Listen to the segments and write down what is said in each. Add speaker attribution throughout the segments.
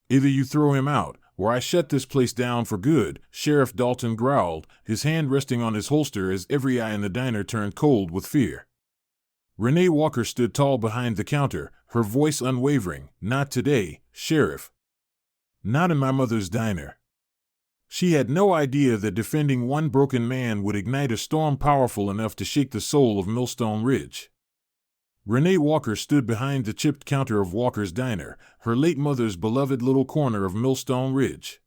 Speaker 1: Either you throw him out, or I shut this place down for good, Sheriff Dalton growled, his hand resting on his holster as every eye in the diner turned cold with fear. Renee Walker stood tall behind the counter, her voice unwavering. Not today, Sheriff. Not in my mother's diner. She had no idea that defending one broken man would ignite a storm powerful enough to shake the soul of Millstone Ridge. Renee Walker stood behind the chipped counter of Walker's Diner, her late mother's beloved little corner of Millstone Ridge.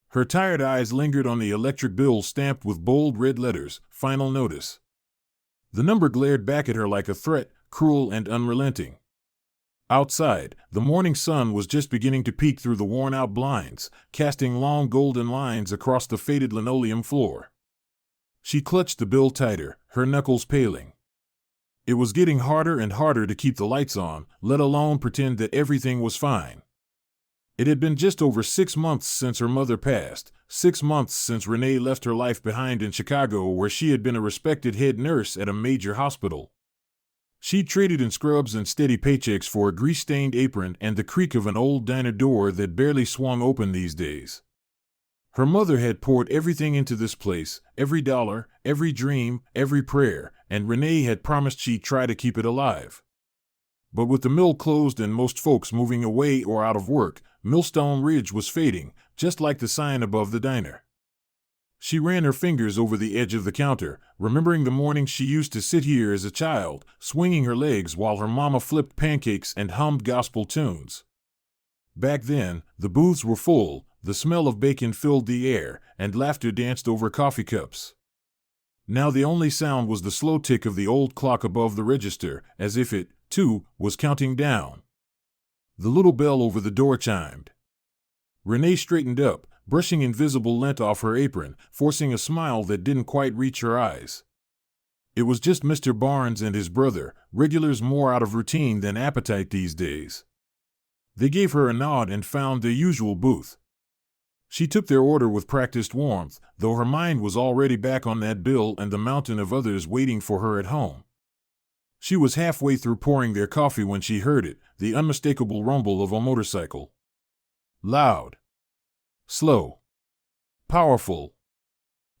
Speaker 1: Her tired eyes lingered on the electric bill stamped with bold red letters, Final Notice. The number glared back at her like a threat, cruel and unrelenting. Outside, the morning sun was just beginning to peek through the worn-out blinds, casting long golden lines across the faded linoleum floor. She clutched the bill tighter, her knuckles paling. It was getting harder and harder to keep the lights on, let alone pretend that everything was fine. It had been just over 6 months since her mother passed, 6 months since Renee left her life behind in Chicago, where she had been a respected head nurse at a major hospital. She traded in scrubs and steady paychecks for a grease-stained apron and the creak of an old diner door that barely swung open these days. Her mother had poured everything into this place, every dollar, every dream, every prayer, and Renee had promised she'd try to keep it alive. But with the mill closed and most folks moving away or out of work, Millstone Ridge was fading, just like the sign above the diner. She ran her fingers over the edge of the counter, remembering the mornings she used to sit here as a child, swinging her legs while her mama flipped pancakes and hummed gospel tunes. Back then, the booths were full, the smell of bacon filled the air, and laughter danced over coffee cups. Now the only sound was the slow tick of the old clock above the register, as if it, too, was counting down. The little bell over the door chimed. Renee straightened up, brushing invisible lint off her apron, forcing a smile that didn't quite reach her eyes. It was just Mr. Barnes and his brother, regulars more out of routine than appetite these days. They gave her a nod and found their usual booth. She took their order with practiced warmth, though her mind was already back on that bill and the mountain of others waiting for her at home. She was halfway through pouring their coffee when she heard it, the unmistakable rumble of a motorcycle. Loud. Slow. Powerful.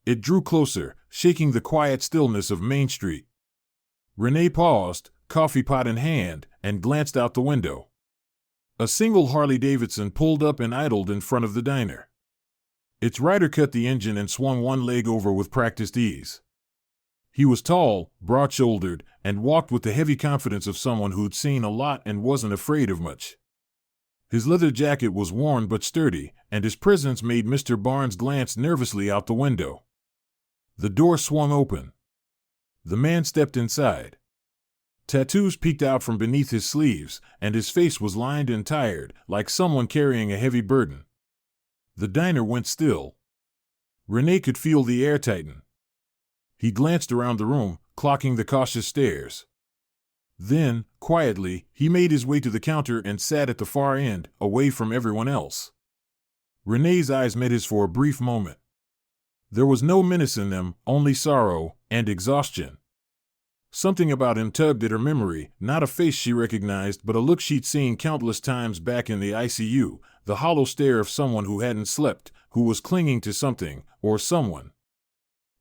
Speaker 1: It drew closer, shaking the quiet stillness of Main Street. Renee paused, coffee pot in hand, and glanced out the window. A single Harley-Davidson pulled up and idled in front of the diner. Its rider cut the engine and swung one leg over with practiced ease. He was tall, broad-shouldered, and walked with the heavy confidence of someone who'd seen a lot and wasn't afraid of much. His leather jacket was worn but sturdy, and his presence made Mr. Barnes glance nervously out the window. The door swung open. The man stepped inside. Tattoos peeked out from beneath his sleeves, and his face was lined and tired, like someone carrying a heavy burden. The diner went still. Renee could feel the air tighten. He glanced around the room, clocking the cautious stares. Then, quietly, he made his way to the counter and sat at the far end, away from everyone else. Renee's eyes met his for a brief moment. There was no menace in them, only sorrow and exhaustion. Something about him tugged at her memory, not a face she recognized, but a look she'd seen countless times back in the ICU, the hollow stare of someone who hadn't slept, who was clinging to something, or someone.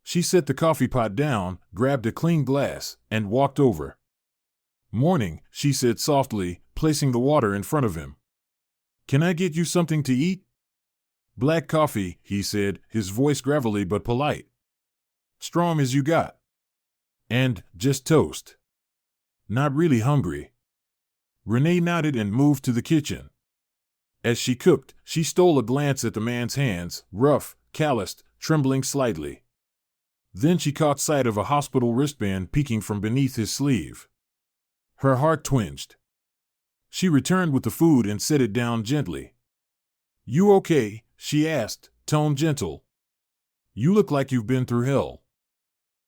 Speaker 1: She set the coffee pot down, grabbed a clean glass, and walked over. "Morning," she said softly, placing the water in front of him. "Can I get you something to eat?" "Black coffee," he said, his voice gravelly but polite. "Strong as you got." "And just toast." "Not really hungry." Renee nodded and moved to the kitchen. As she cooked, she stole a glance at the man's hands, rough, calloused, trembling slightly. Then she caught sight of a hospital wristband peeking from beneath his sleeve. Her heart twinged. She returned with the food and set it down gently. "You okay?" she asked, tone gentle. "You look like you've been through hell."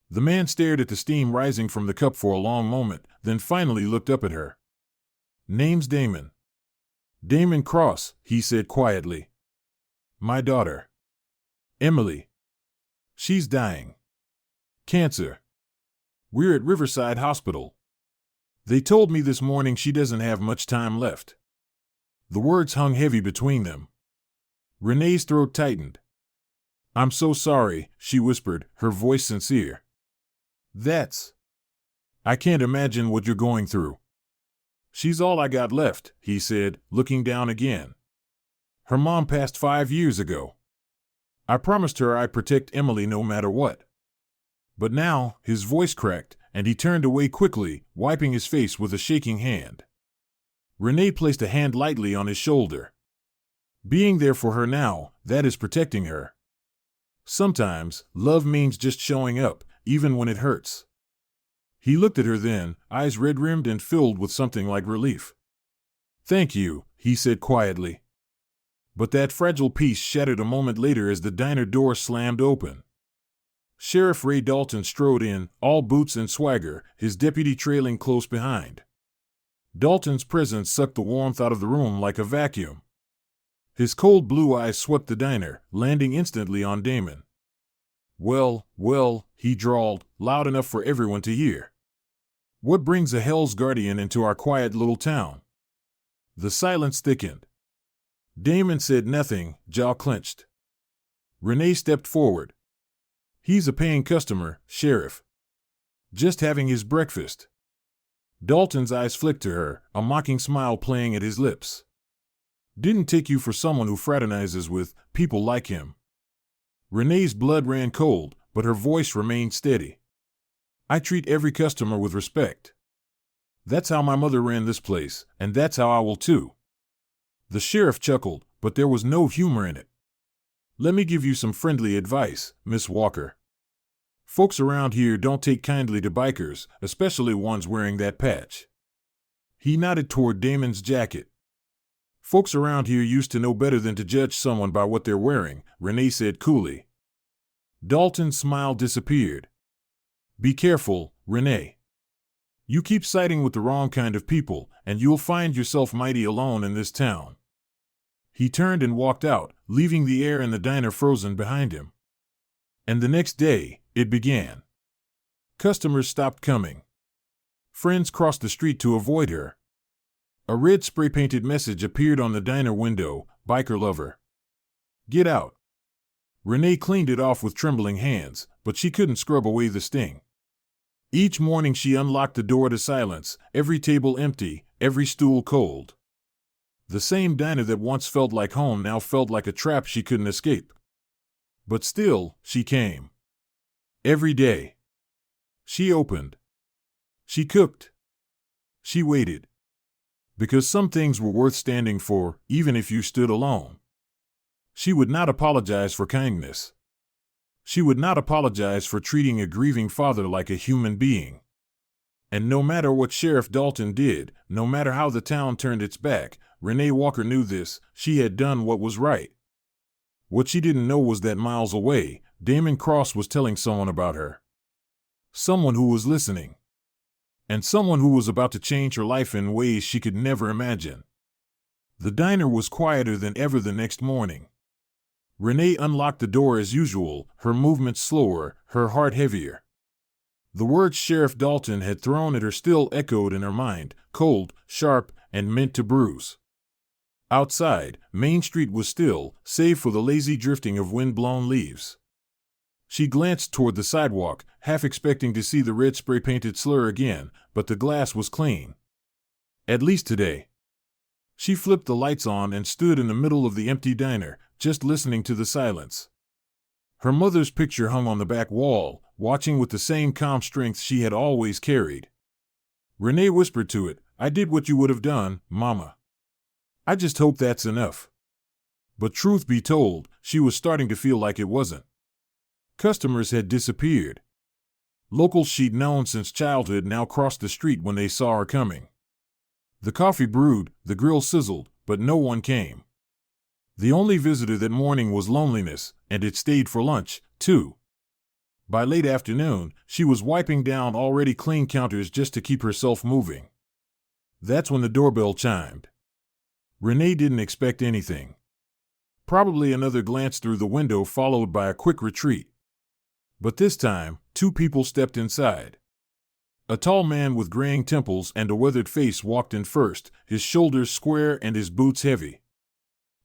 Speaker 1: The man stared at the steam rising from the cup for a long moment, then finally looked up at her. "Name's Damon." "Damon Cross," he said quietly. "My daughter. Emily. She's dying. Cancer. We're at Riverside Hospital. They told me this morning she doesn't have much time left." The words hung heavy between them. Renee's throat tightened. "I'm so sorry," she whispered, her voice sincere. I can't imagine what you're going through." "She's all I got left," he said, looking down again. "Her mom passed 5 years ago. I promised her I'd protect Emily no matter what." But now, his voice cracked, and he turned away quickly, wiping his face with a shaking hand. Renee placed a hand lightly on his shoulder. "Being there for her now, that is protecting her. Sometimes, love means just showing up, even when it hurts." He looked at her then, eyes red-rimmed and filled with something like relief. "Thank you," he said quietly. But that fragile peace shattered a moment later as the diner door slammed open. Sheriff Ray Dalton strode in, all boots and swagger, his deputy trailing close behind. Dalton's presence sucked the warmth out of the room like a vacuum. His cold blue eyes swept the diner, landing instantly on Damon. Well, he drawled, loud enough for everyone to hear. "What brings a Hell's Guardian into our quiet little town?" The silence thickened. Damon said nothing, jaw clenched. Renee stepped forward. "He's a paying customer, Sheriff. Just having his breakfast." Dalton's eyes flicked to her, a mocking smile playing at his lips. "Didn't take you for someone who fraternizes with people like him." Renee's blood ran cold, but her voice remained steady. "I treat every customer with respect. That's how my mother ran this place, and that's how I will too." The sheriff chuckled, but there was no humor in it. "Let me give you some friendly advice, Miss Walker. Folks around here don't take kindly to bikers, especially ones wearing that patch." He nodded toward Damon's jacket. "Folks around here used to know better than to judge someone by what they're wearing," Renee said coolly. Dalton's smile disappeared. "Be careful, Renee. You keep siding with the wrong kind of people, and you'll find yourself mighty alone in this town." He turned and walked out, leaving the air in the diner frozen behind him. And the next day, it began. Customers stopped coming. Friends crossed the street to avoid her. A red spray-painted message appeared on the diner window, "Biker lover. Get out." Renee cleaned it off with trembling hands, but she couldn't scrub away the sting. Each morning she unlocked the door to silence, every table empty, every stool cold. The same diner that once felt like home now felt like a trap she couldn't escape. But still, she came. Every day. She opened. She cooked. She waited. Because some things were worth standing for, even if you stood alone. She would not apologize for kindness. She would not apologize for treating a grieving father like a human being. And no matter what Sheriff Dalton did, no matter how the town turned its back, Renee Walker knew this: she had done what was right. What she didn't know was that miles away, Damon Cross was telling someone about her. Someone who was listening. And someone who was about to change her life in ways she could never imagine. The diner was quieter than ever the next morning. Renee unlocked the door as usual, her movements slower, her heart heavier. The words Sheriff Dalton had thrown at her still echoed in her mind, cold, sharp, and meant to bruise. Outside, Main Street was still, save for the lazy drifting of wind-blown leaves. She glanced toward the sidewalk, half expecting to see the red spray-painted slur again, but the glass was clean. At least today. She flipped the lights on and stood in the middle of the empty diner, just listening to the silence. Her mother's picture hung on the back wall, watching with the same calm strength she had always carried. Renee whispered to it, "I did what you would have done, Mama. I just hope that's enough." But truth be told, she was starting to feel like it wasn't. Customers had disappeared. Locals she'd known since childhood now crossed the street when they saw her coming. The coffee brewed, the grill sizzled, but no one came. The only visitor that morning was loneliness, and it stayed for lunch, too. By late afternoon, she was wiping down already clean counters just to keep herself moving. That's when the doorbell chimed. Renee didn't expect anything. Probably another glance through the window followed by a quick retreat. But this time, 2 people stepped inside. A tall man with graying temples and a weathered face walked in first, his shoulders square and his boots heavy.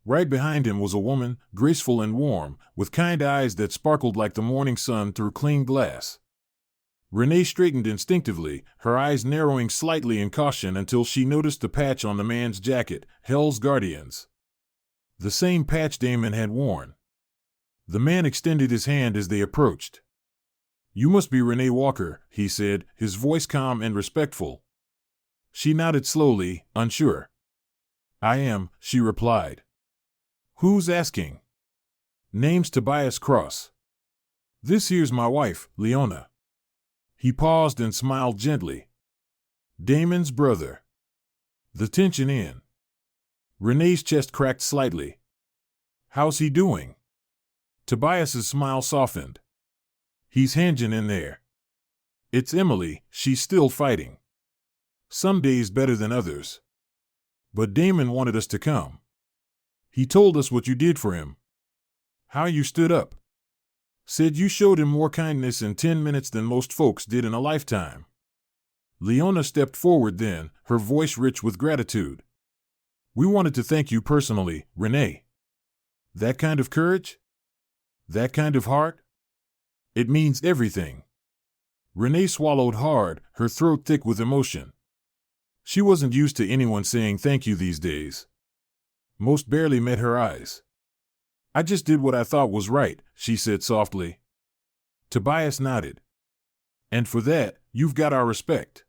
Speaker 1: Right behind him was a woman, graceful and warm, with kind eyes that sparkled like the morning sun through clean glass. Renee straightened instinctively, her eyes narrowing slightly in caution until she noticed the patch on the man's jacket, Hell's Guardians. The same patch Damon had worn. The man extended his hand as they approached. "You must be Renee Walker," he said, his voice calm and respectful. She nodded slowly, unsure. "I am," she replied. "Who's asking?" "Name's Tobias Cross. This here's my wife, Leona." He paused and smiled gently. "Damon's brother." The tension in. Renee's chest cracked slightly. "How's he doing?" Tobias's smile softened. "He's hanging in there. It's Emily, she's still fighting. Some days better than others. But Damon wanted us to come. He told us what you did for him. How you stood up. Said you showed him more kindness in 10 minutes than most folks did in a lifetime." Leona stepped forward then, her voice rich with gratitude. "We wanted to thank you personally, Renee. That kind of courage? That kind of heart? It means everything." Renee swallowed hard, her throat thick with emotion. She wasn't used to anyone saying thank you these days. Most barely met her eyes. "I just did what I thought was right," she said softly. Tobias nodded. "And for that, you've got our respect.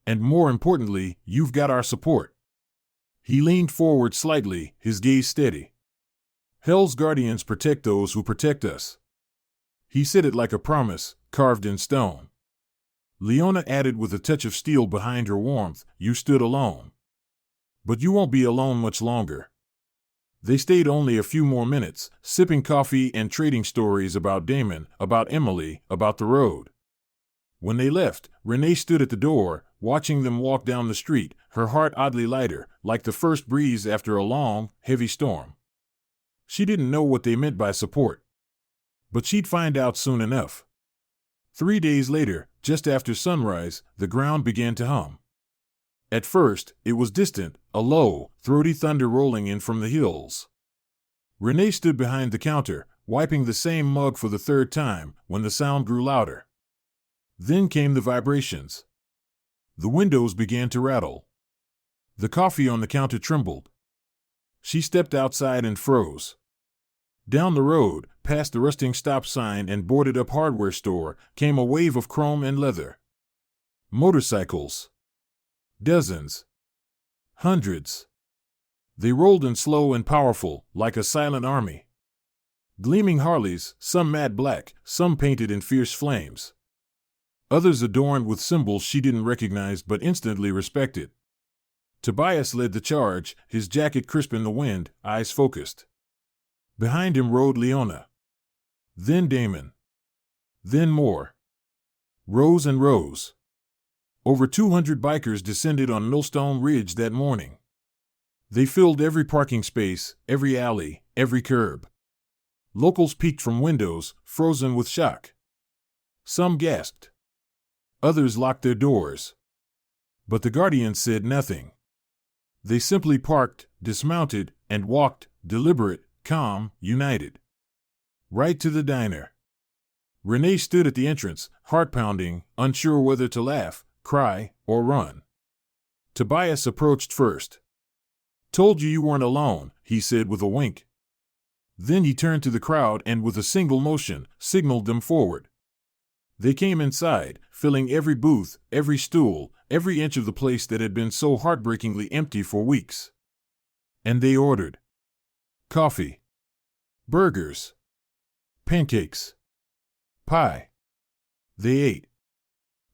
Speaker 1: And more importantly, you've got our support." He leaned forward slightly, his gaze steady. "Hell's Guardians protect those who protect us." He said it like a promise, carved in stone. Leona added with a touch of steel behind her warmth, "You stood alone. But you won't be alone much longer." They stayed only a few more minutes, sipping coffee and trading stories about Damon, about Emily, about the road. When they left, Renee stood at the door, watching them walk down the street, her heart oddly lighter, like the first breeze after a long, heavy storm. She didn't know what they meant by support. But she'd find out soon enough. 3 days later, just after sunrise, the ground began to hum. At first, it was distant, a low, throaty thunder rolling in from the hills. Renee stood behind the counter, wiping the same mug for the 3rd time, when the sound grew louder. Then came the vibrations. The windows began to rattle. The coffee on the counter trembled. She stepped outside and froze. Down the road, past the rusting stop sign and boarded-up hardware store, came a wave of chrome and leather. Motorcycles. Dozens. Hundreds. They rolled in slow and powerful, like a silent army. Gleaming Harleys, some matte black, some painted in fierce flames. Others adorned with symbols she didn't recognize but instantly respected. Tobias led the charge, his jacket crisp in the wind, eyes focused. Behind him rode Leona. Then Damon. Then more. Rows and rows. Over 200 bikers descended on Millstone Ridge that morning. They filled every parking space, every alley, every curb. Locals peeked from windows, frozen with shock. Some gasped. Others locked their doors. But the Guardians said nothing. They simply parked, dismounted, and walked, deliberate, calm, united. Right to the diner. Renee stood at the entrance, heart pounding, unsure whether to laugh, cry, or run. Tobias approached first. "Told you you weren't alone," he said with a wink. Then he turned to the crowd and with a single motion, signaled them forward. They came inside, filling every booth, every stool, every inch of the place that had been so heartbreakingly empty for weeks. And they ordered coffee, burgers, pancakes, pie. They ate.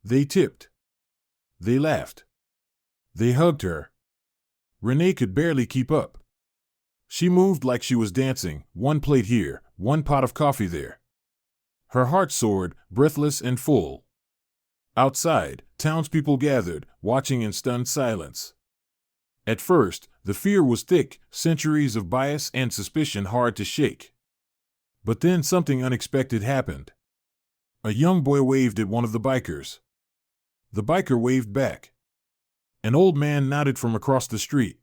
Speaker 1: They tipped. They laughed. They hugged her. Renee could barely keep up. She moved like she was dancing, one plate here, one pot of coffee there. Her heart soared, breathless and full. Outside, townspeople gathered, watching in stunned silence. At first, the fear was thick, centuries of bias and suspicion hard to shake. But then something unexpected happened. A young boy waved at one of the bikers. The biker waved back. An old man nodded from across the street.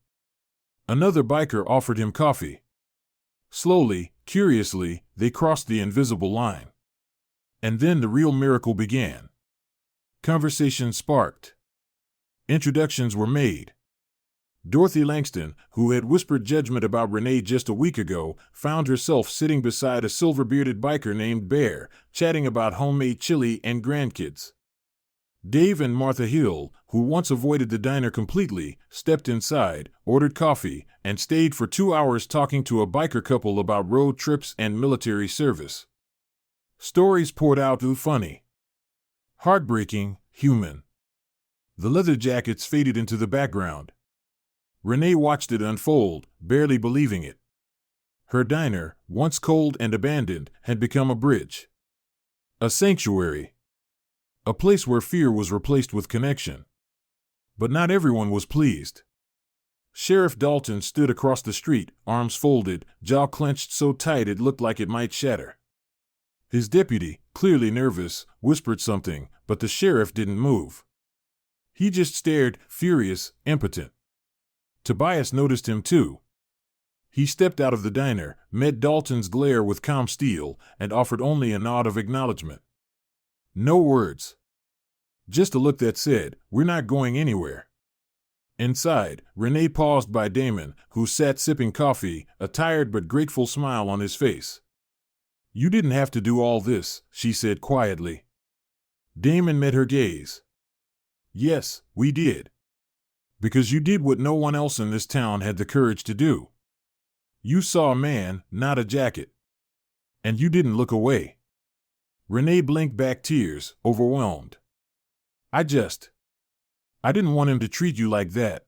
Speaker 1: Another biker offered him coffee. Slowly, curiously, they crossed the invisible line. And then the real miracle began. Conversation sparked. Introductions were made. Dorothy Langston, who had whispered judgment about Renee just a week ago, found herself sitting beside a silver-bearded biker named Bear, chatting about homemade chili and grandkids. Dave and Martha Hill, who once avoided the diner completely, stepped inside, ordered coffee, and stayed for 2 hours talking to a biker couple about road trips and military service. Stories poured out funny, heartbreaking, human. The leather jackets faded into the background. Renee watched it unfold, barely believing it. Her diner, once cold and abandoned, had become a bridge. A sanctuary. A place where fear was replaced with connection. But not everyone was pleased. Sheriff Dalton stood across the street, arms folded, jaw clenched so tight it looked like it might shatter. His deputy, clearly nervous, whispered something, but the sheriff didn't move. He just stared, furious, impotent. Tobias noticed him too. He stepped out of the diner, met Dalton's glare with calm steel, and offered only a nod of acknowledgement. No words. Just a look that said, "We're not going anywhere." Inside, Renee paused by Damon, who sat sipping coffee, a tired but grateful smile on his face. "You didn't have to do all this," she said quietly. Damon met her gaze. "Yes, we did. Because you did what no one else in this town had the courage to do. You saw a man, not a jacket. And you didn't look away." Renee blinked back tears, overwhelmed. I didn't want him to treat you like that."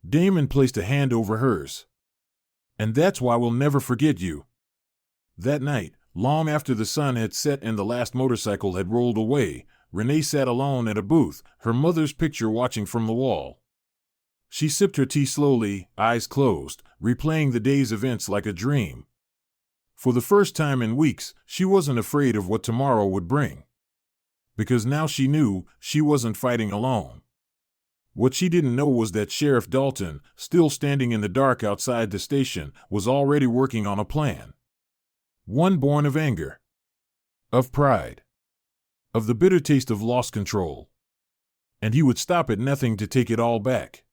Speaker 1: Damon placed a hand over hers. "And that's why we'll never forget you." That night, long after the sun had set and the last motorcycle had rolled away, Renee sat alone at a booth, her mother's picture watching from the wall. She sipped her tea slowly, eyes closed, replaying the day's events like a dream. For the first time in weeks, she wasn't afraid of what tomorrow would bring. Because now she knew she wasn't fighting alone. What she didn't know was that Sheriff Dalton, still standing in the dark outside the station, was already working on a plan. One born of anger, of pride, of the bitter taste of lost control. And he would stop at nothing to take it all back.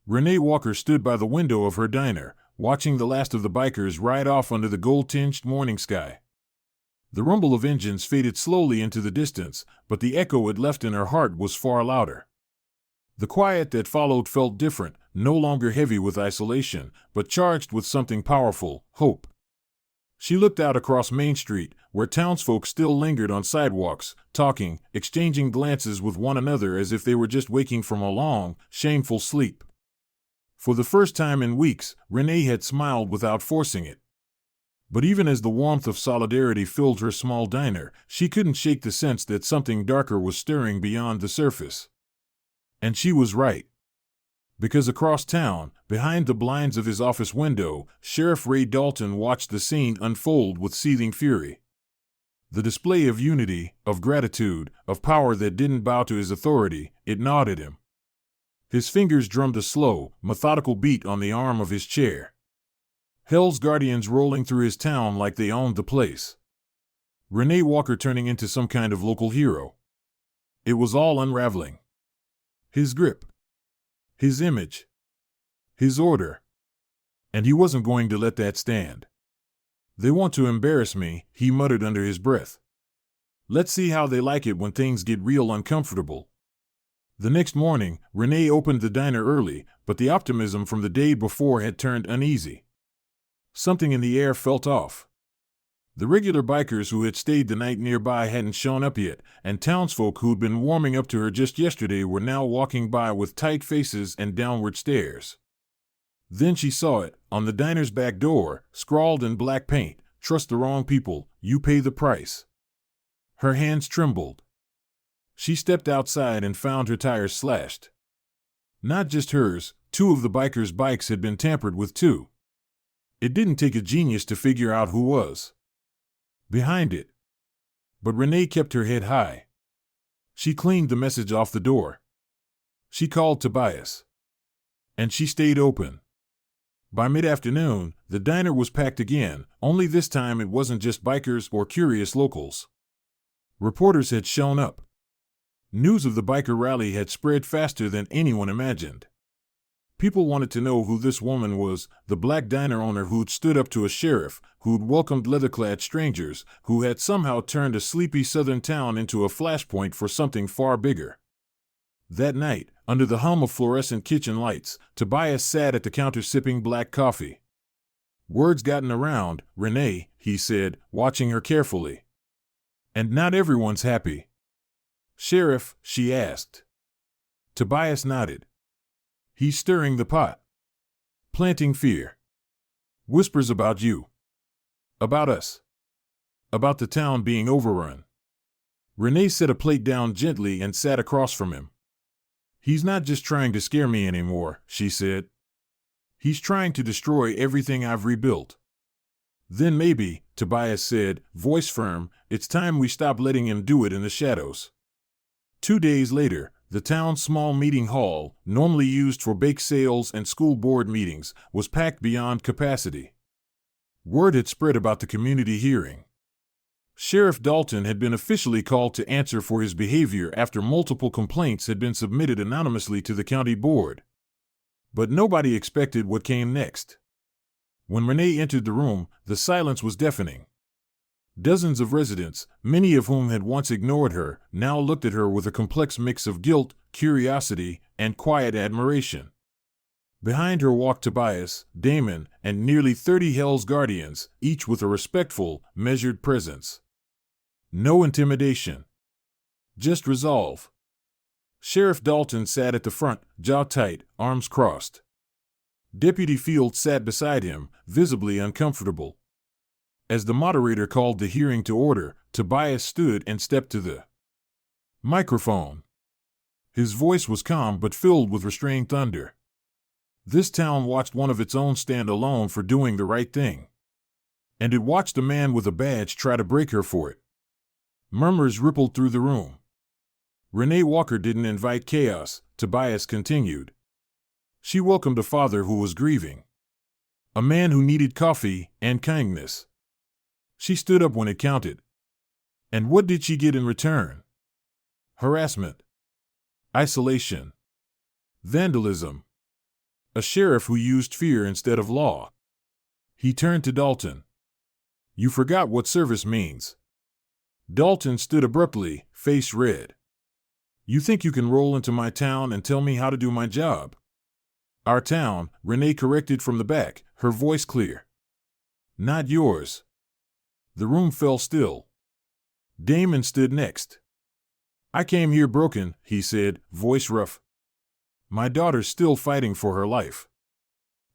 Speaker 1: Renee Walker stood by the window of her diner, watching the last of the bikers ride off under the gold-tinged morning sky. The rumble of engines faded slowly into the distance, but the echo it left in her heart was far louder. The quiet that followed felt different, no longer heavy with isolation, but charged with something powerful, hope. She looked out across Main Street, where townsfolk still lingered on sidewalks, talking, exchanging glances with one another as if they were just waking from a long, shameful sleep. For the first time in weeks, Renee had smiled without forcing it. But even as the warmth of solidarity filled her small diner, she couldn't shake the sense that something darker was stirring beyond the surface. And she was right. Because across town, behind the blinds of his office window, Sheriff Ray Dalton watched the scene unfold with seething fury. The display of unity, of gratitude, of power that didn't bow to his authority, it gnawed at him. His fingers drummed a slow, methodical beat on the arm of his chair. Hell's Guardians rolling through his town like they owned the place. Renee Walker turning into some kind of local hero. It was all unraveling. His grip. His image. His order. And he wasn't going to let that stand. "They want to embarrass me," he muttered under his breath. "Let's see how they like it when things get real uncomfortable." The next morning, Renee opened the diner early, but the optimism from the day before had turned uneasy. Something in the air felt off. The regular bikers who had stayed the night nearby hadn't shown up yet, and townsfolk who'd been warming up to her just yesterday were now walking by with tight faces and downward stares. Then she saw it, on the diner's back door, scrawled in black paint, "Trust the wrong people, you pay the price." Her hands trembled. She stepped outside and found her tires slashed. Not just hers, 2 of the bikers' bikes had been tampered with too. It didn't take a genius to figure out who was behind it. But Renee kept her head high. She cleaned the message off the door. She called Tobias. And she stayed open. By mid-afternoon, the diner was packed again, only this time it wasn't just bikers or curious locals. Reporters had shown up. News of the biker rally had spread faster than anyone imagined. People wanted to know who this woman was, the black diner owner who'd stood up to a sheriff, who'd welcomed leather-clad strangers, who had somehow turned a sleepy southern town into a flashpoint for something far bigger. That night, under the hum of fluorescent kitchen lights, Tobias sat at the counter sipping black coffee. "Word's gotten around, Renee," he said, watching her carefully. "And not everyone's happy." "Sheriff?" she asked. Tobias nodded. "He's stirring the pot. Planting fear. Whispers about you. About us. About the town being overrun." Renee set a plate down gently and sat across from him. "He's not just trying to scare me anymore," she said. "He's trying to destroy everything I've rebuilt." "Then maybe," Tobias said, voice firm, "it's time we stop letting him do it in the shadows." 2 days later, the town's small meeting hall, normally used for bake sales and school board meetings, was packed beyond capacity. Word had spread about the community hearing. Sheriff Dalton had been officially called to answer for his behavior after multiple complaints had been submitted anonymously to the county board. But nobody expected what came next. When Renee entered the room, the silence was deafening. Dozens of residents, many of whom had once ignored her, now looked at her with a complex mix of guilt, curiosity, and quiet admiration. Behind her walked Tobias, Damon, and nearly 30 Hell's Guardians, each with a respectful, measured presence. No intimidation. Just resolve. Sheriff Dalton sat at the front, jaw tight, arms crossed. Deputy Field sat beside him, visibly uncomfortable. As the moderator called the hearing to order, Tobias stood and stepped to the microphone. His voice was calm but filled with restrained thunder. This town watched one of its own stand alone for doing the right thing. And it watched a man with a badge try to break her for it. Murmurs rippled through the room. Renee Walker didn't invite chaos, Tobias continued. She welcomed a father who was grieving. A man who needed coffee and kindness. She stood up when it counted. And what did she get in return? Harassment. Isolation. Vandalism. A sheriff who used fear instead of law. He turned to Dalton. "You forgot what service means." Dalton stood abruptly, face red. "You think you can roll into my town and tell me how to do my job?" "Our town," Renee corrected from the back, her voice clear. "Not yours." The room fell still. Damon stood next. "I came here broken," he said, voice rough. "My daughter's still fighting for her life.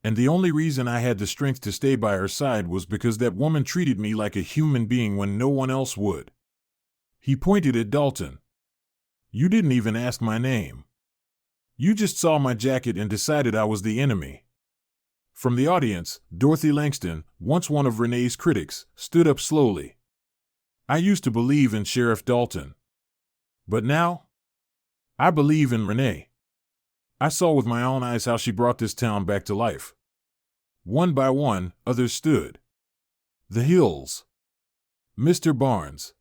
Speaker 1: And the only reason I had the strength to stay by her side was because that woman treated me like a human being when no one else would." He pointed at Dalton. "You didn't even ask my name. You just saw my jacket and decided I was the enemy." From the audience, Dorothy Langston, once one of Renee's critics, stood up slowly. "I used to believe in Sheriff Dalton. But now? I believe in Renee. I saw with my own eyes how she brought this town back to life." One by one, others stood. The Hills. Mr. Barnes.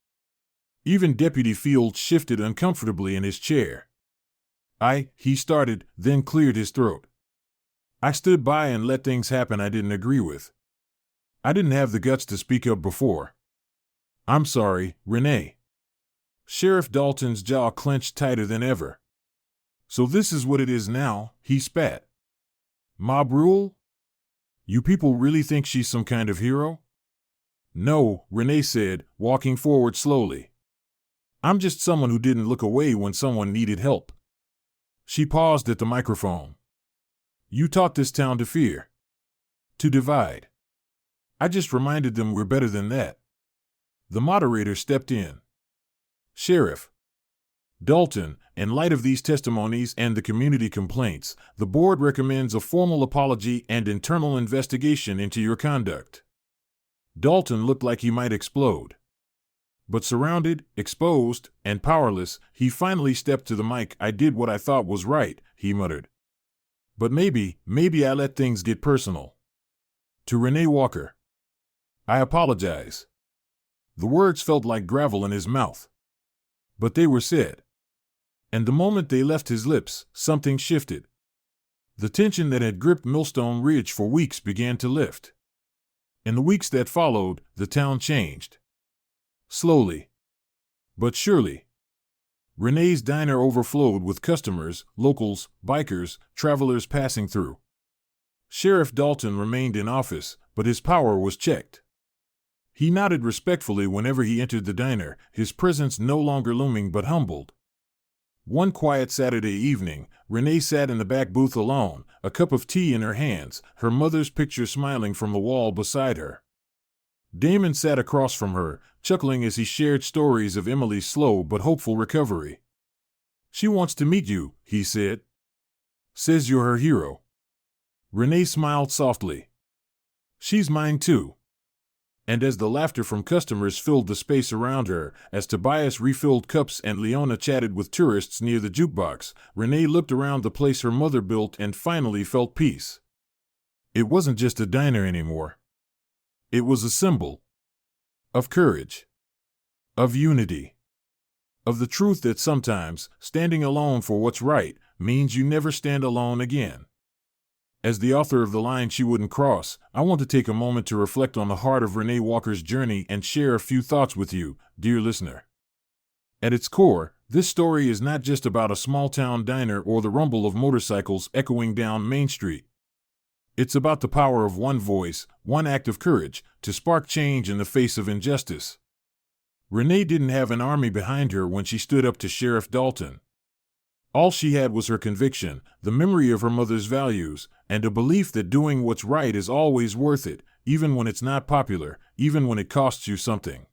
Speaker 1: Even Deputy Field shifted uncomfortably in his chair. He started, then cleared his throat. "I stood by and let things happen I didn't agree with. I didn't have the guts to speak up before. I'm sorry, Renee." Sheriff Dalton's jaw clenched tighter than ever. "So this is what it is now," he spat. "Mob rule? You people really think she's some kind of hero?" "No," Renee said, walking forward slowly. "I'm just someone who didn't look away when someone needed help." She paused at the microphone. "You taught this town to fear. To divide. I just reminded them we're better than that." The moderator stepped in. "Sheriff Dalton, in light of these testimonies and the community complaints, the board recommends a formal apology and internal investigation into your conduct." Dalton looked like he might explode. But surrounded, exposed, and powerless, he finally stepped to the mic. "I did what I thought was right," he muttered. "But maybe I let things get personal." To Renee Walker. "I apologize." The words felt like gravel in his mouth. But they were said. And the moment they left his lips, something shifted. The tension that had gripped Millstone Ridge for weeks began to lift. In the weeks that followed, the town changed. Slowly. But surely. Renee's diner overflowed with customers, locals, bikers, travelers passing through. Sheriff Dalton remained in office, but his power was checked. He nodded respectfully whenever he entered the diner, his presence no longer looming but humbled. One quiet Saturday evening, Renee sat in the back booth alone, a cup of tea in her hands, her mother's picture smiling from the wall beside her. Damon sat across from her, chuckling as he shared stories of Emily's slow but hopeful recovery. "She wants to meet you," he said. "Says you're her hero." Renee smiled softly. "She's mine too." And as the laughter from customers filled the space around her, as Tobias refilled cups and Leona chatted with tourists near the jukebox, Renee looked around the place her mother built and finally felt peace. It wasn't just a diner anymore. It was a symbol of courage, of unity, of the truth that sometimes standing alone for what's right means you never stand alone again. As the author of the line "She Wouldn't Cross," I want to take a moment to reflect on the heart of Renee Walker's journey and share a few thoughts with you, dear listener. At its core, this story is not just about a small-town diner or the rumble of motorcycles echoing down Main Street. It's about the power of one voice, one act of courage, to spark change in the face of injustice. Renee didn't have an army behind her when she stood up to Sheriff Dalton. All she had was her conviction, the memory of her mother's values, and a belief that doing what's right is always worth it, even when it's not popular, even when it costs you something.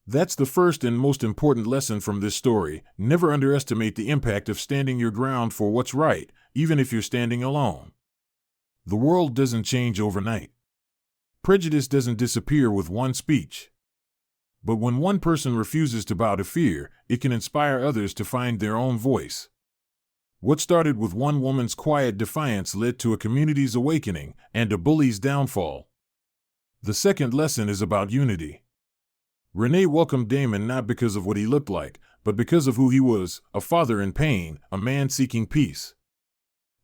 Speaker 1: That's the first and most important lesson from this story. Never underestimate the impact of standing your ground for what's right, even if you're standing alone. The world doesn't change overnight. Prejudice doesn't disappear with one speech. But when one person refuses to bow to fear, it can inspire others to find their own voice. What started with one woman's quiet defiance led to a community's awakening and a bully's downfall. The second lesson is about unity. Renee welcomed Damon not because of what he looked like, but because of who he was, a father in pain, a man seeking peace.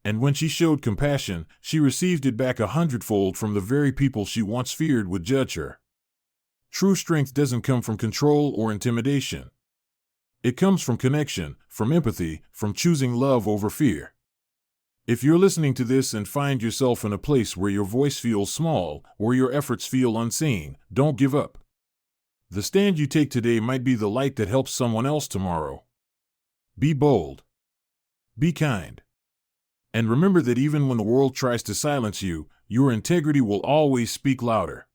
Speaker 1: And when she showed compassion, she received it back 100-fold from the very people she once feared would judge her. True strength doesn't come from control or intimidation. It comes from connection, from empathy, from choosing love over fear. If you're listening to this and find yourself in a place where your voice feels small, or your efforts feel unseen, don't give up. The stand you take today might be the light that helps someone else tomorrow. Be bold. Be kind. And remember that even when the world tries to silence you, your integrity will always speak louder.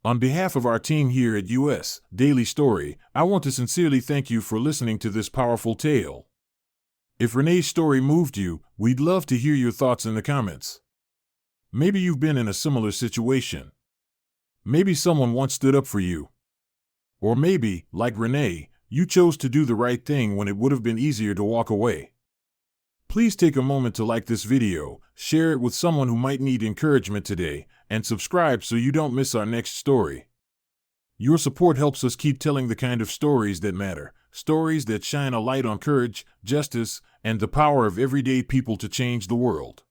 Speaker 1: On behalf of our team here at US Daily Story, I want to sincerely thank you for listening to this powerful tale. If Renee's story moved you, we'd love to hear your thoughts in the comments. Maybe you've been in a similar situation. Maybe someone once stood up for you. Or maybe, like Renee, you chose to do the right thing when it would have been easier to walk away. Please take a moment to like this video, share it with someone who might need encouragement today, and subscribe so you don't miss our next story. Your support helps us keep telling the kind of stories that matter, stories that shine a light on courage, justice, and the power of everyday people to change the world.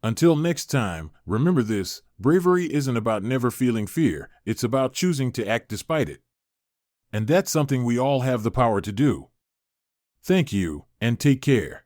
Speaker 1: Until next time, remember this: bravery isn't about never feeling fear, it's about choosing to act despite it. And that's something we all have the power to do. Thank you, and take care.